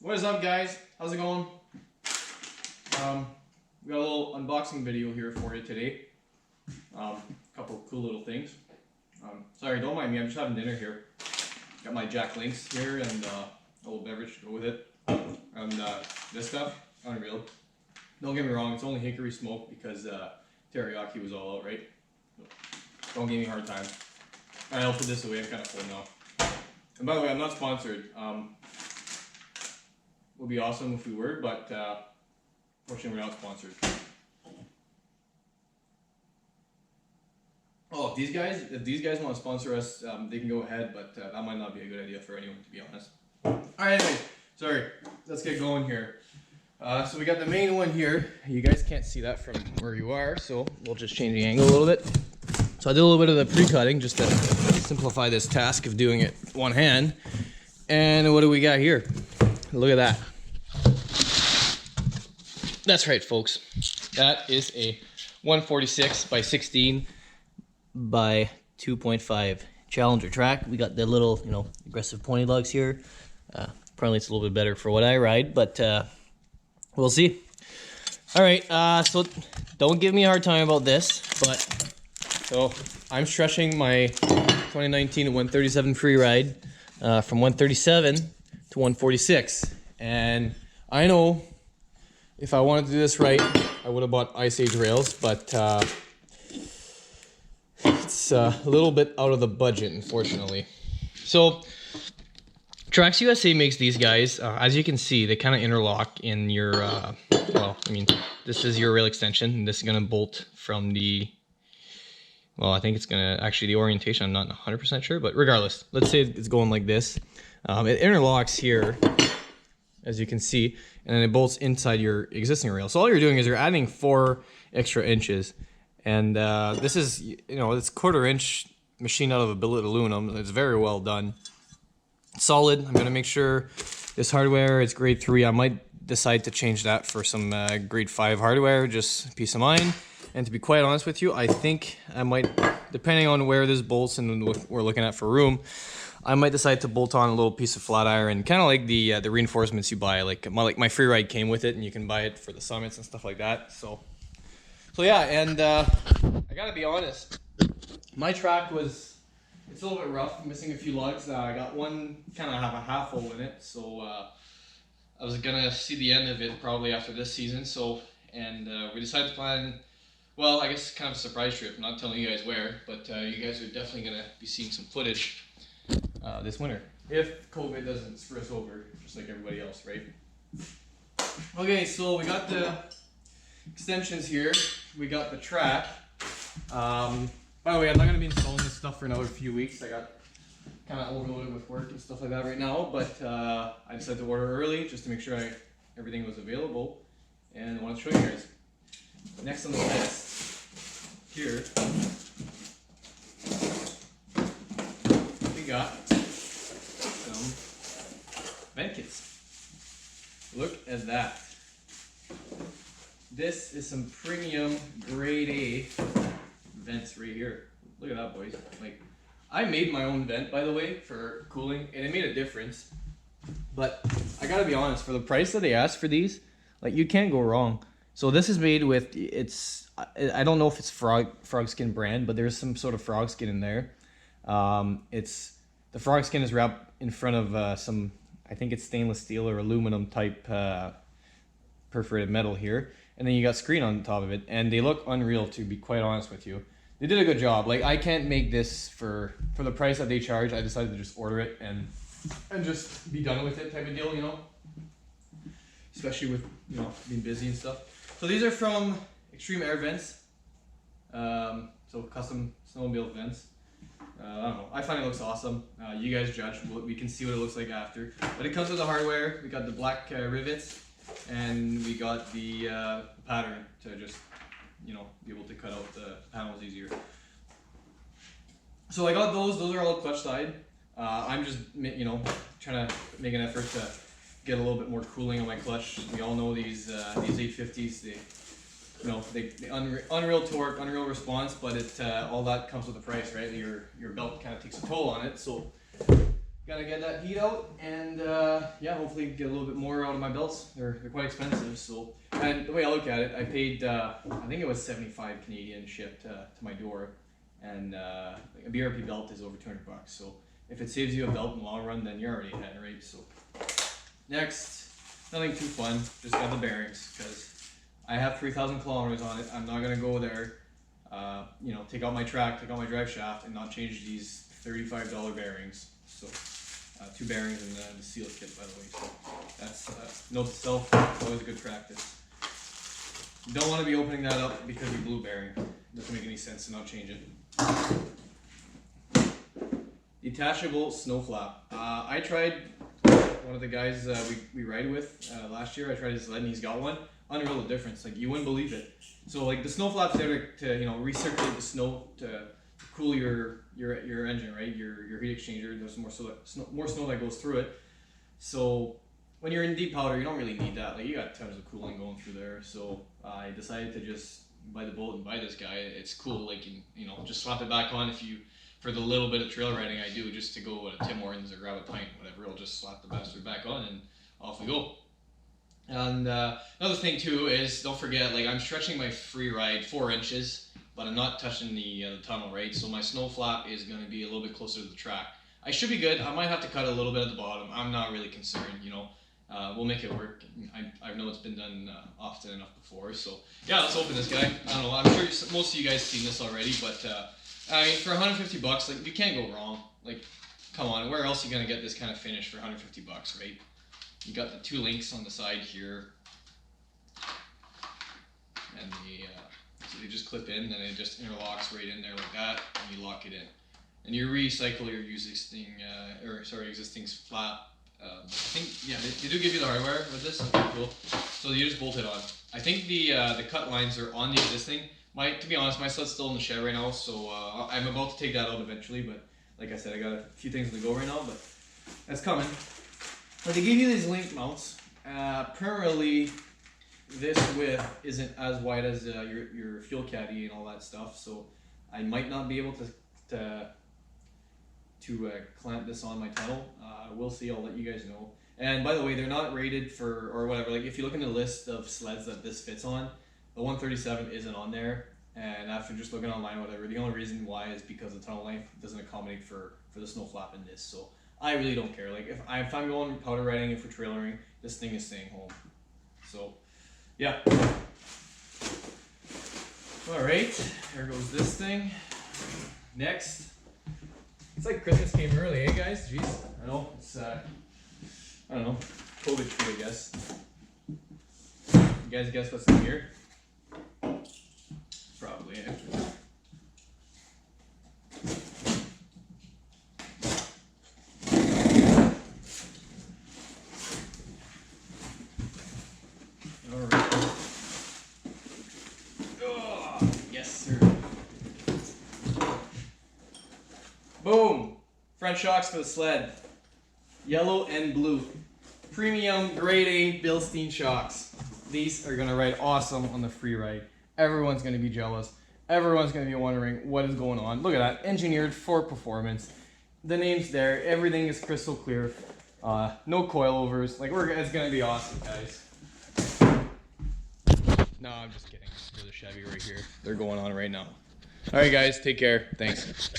What is up, guys? How's it going? We got a little unboxing video here for you today. A couple of cool little things. Sorry, don't mind me, I'm just having dinner here. Got my Jack Links here and a little beverage to go with it. And this stuff, unreal. Don't get me wrong, it's only hickory smoke because teriyaki was all out, right? Don't give me a hard time. Alright, I'll put this away, I'm kind of full now. And by the way, I'm not sponsored. Would be awesome if we were, but fortunately we're not sponsored. Oh, if these guys want to sponsor us, they can go ahead, but that might not be a good idea for anyone, to be honest. Alright, anyway, sorry, let's get going here. So we got the main one here. You guys can't see that from where you are, so we'll just change the angle a little bit. So I did a little bit of the pre-cutting just to simplify this task of doing it one hand. And what do we got here? Look at that. That's right, folks. That is a 146 by 16 by 2.5 Challenger track. We got the little, aggressive pointy lugs here. Apparently it's a little bit better for what I ride, but we'll see. All right, so don't give me a hard time about this, but so I'm stretching my 2019 137 Freeride from 137 to 146, and I know if I wanted to do this right, I would have bought Ice Age rails, but it's a little bit out of the budget, unfortunately. So Trax USA makes these guys. As you can see, they kind of interlock in your, this is your rail extension, and this is going to bolt from the, I think it's going to, actually the orientation, I'm not 100% sure, but regardless, let's say it's going like this. It interlocks here, as you can see, and then it bolts inside your existing rail. So all you're doing is you're adding 4 extra inches, and this is, it's 1/4 inch machined out of a billet aluminum. It's very well done. Solid. I'm gonna make sure this hardware is grade 3. I might decide to change that for some grade 5 hardware, just peace of mind. And to be quite honest with you, I think I might, depending on where this bolts and what we're looking at for room, I might decide to bolt on a little piece of flat iron, kind of like the reinforcements you buy. Like my Freeride came with it, and you can buy it for the summits and stuff like that. So yeah, and I gotta be honest, my track was, it's a little bit rough, missing a few lugs. I got one kind of have a half hole in it, so I was gonna see the end of it probably after this season. So we decided to plan, well, I guess kind of a surprise trip. I'm not telling you guys where, but you guys are definitely gonna be seeing some footage this winter, if COVID doesn't screw us over, just like everybody else, right? Okay, so we got the extensions here. We got the track. By the way, I'm not going to be installing this stuff for another few weeks. I got kind of overloaded with work and stuff like that right now, but I decided to order early just to make sure everything was available, and I want to show you guys. Next on the list here, we got some vent kits. Look at that. This is some premium grade A vents right here. Look at that, boys. Like, I made my own vent, by the way, for cooling, and it made a difference. But I gotta be honest, for the price that they asked for these, like, you can't go wrong. So this is made with, I don't know if it's frog skin brand, but there's some sort of frog skin in there. The frog skin is wrapped in front of some, I think it's stainless steel or aluminum type perforated metal here. And then you got screen on top of it, and they look unreal, to be quite honest with you. They did a good job. Like, I can't make this for the price that they charge. I decided to just order it and just be done with it type of deal, especially with being busy and stuff. So these are from Extreme Air Vents, so custom snowmobile vents. I don't know, I find it looks awesome. You guys judge. We can see what it looks like after, but it comes with the hardware. We got the black rivets, and we got the pattern to just be able to cut out the panels easier. So I got those are all clutch side. I'm just trying to make an effort to get a little bit more cooling on my clutch. We all know these 850s, they unreal torque, unreal response, but all that comes with a price, right? Your belt kind of takes a toll on it, so Gotta get that heat out, and yeah, hopefully get a little bit more out of my belts. They're quite expensive, so. And the way I look at it, I paid I think it was 75 Canadian shipped to my door, and a BRP belt is over 200 bucks. So if it saves you a belt in the long run, then you're already ahead, right? So next, nothing too fun, just got the bearings, because I have 3,000 kilometers on it. I'm not gonna go there, you know, take out my track, take out my drive shaft, and not change these $35 bearings. So 2 bearings and the seal kit, by the way. So that's note to self, always a good practice. You don't want to be opening that up because you blew bearing. Doesn't make any sense to not change it. Detachable Snowflap. I tried one of the guys we ride with last year. I tried his sled and he's got one. Unreal difference. Like, you wouldn't believe it. So like the Snowflap's there to you know, recirculate the snow to cool your engine, right? Your heat exchanger. There's more snow that goes through it. So when you're in deep powder, you don't really need that. Like, you got tons of cooling going through there. So I decided to just bite the bullet and buy this guy. It's cool. Like, you know, just slap it back on for the little bit of trail riding I do, just to go to Tim Hortons or grab a pint, whatever. I'll just slap the bastard back on and off we go. And another thing too is, don't forget, like, I'm stretching my Freeride 4 inches, but I'm not touching the tunnel, right? So my snow flap is going to be a little bit closer to the track. I should be good. I might have to cut a little bit at the bottom. I'm not really concerned, you know. We'll make it work. I know it's been done often enough before. So yeah, let's open this guy. I don't know. I'm sure most of you guys seen this already, but I mean, for 150 bucks, like, you can't go wrong. Like, come on, where else are you gonna get this kind of finish for 150 bucks, right? You got the 2 links on the side here, and so they just clip in, and it just interlocks right in there like that, and you lock it in. And you recycle your existing flap. I think, yeah, they do give you the hardware with this. Okay, cool. So you just bolt it on. I think the cut lines are on the existing. To be honest, my sled's still in the shed right now, so I'm about to take that out eventually. But like I said, I got a few things to go right now, but that's coming. But they give you these link mounts. Apparently, this width isn't as wide as your fuel caddy and all that stuff, so I might not be able to clamp this on my tunnel. We'll see. I'll let you guys know. And by the way, they're not rated for, or whatever. Like, if you look in the list of sleds that this fits on, the 137 isn't on there. And after just looking online or whatever, the only reason why is because the tunnel length doesn't accommodate for the snow flap in this. So I really don't care. Like, if I'm going powder riding and for trailering, this thing is staying home. So yeah. All right, there goes this thing. Next. It's like Christmas came early, eh, guys? Jeez, I know, it's, I don't know, COVID tree, I guess. You guys guess what's in here? Probably, eh? Alright. Oh, yes, sir. Boom! Front shocks for the sled. Yellow and blue. Premium grade A Bilstein shocks. These are gonna ride awesome on the Freeride. Everyone's gonna be jealous. Everyone's gonna be wondering what is going on. Look at that, engineered for performance. The name's there, everything is crystal clear. No coilovers. Like, it's gonna be awesome, guys. No, I'm just kidding. There's a Chevy right here. They're going on right now. Alright guys, take care. Thanks.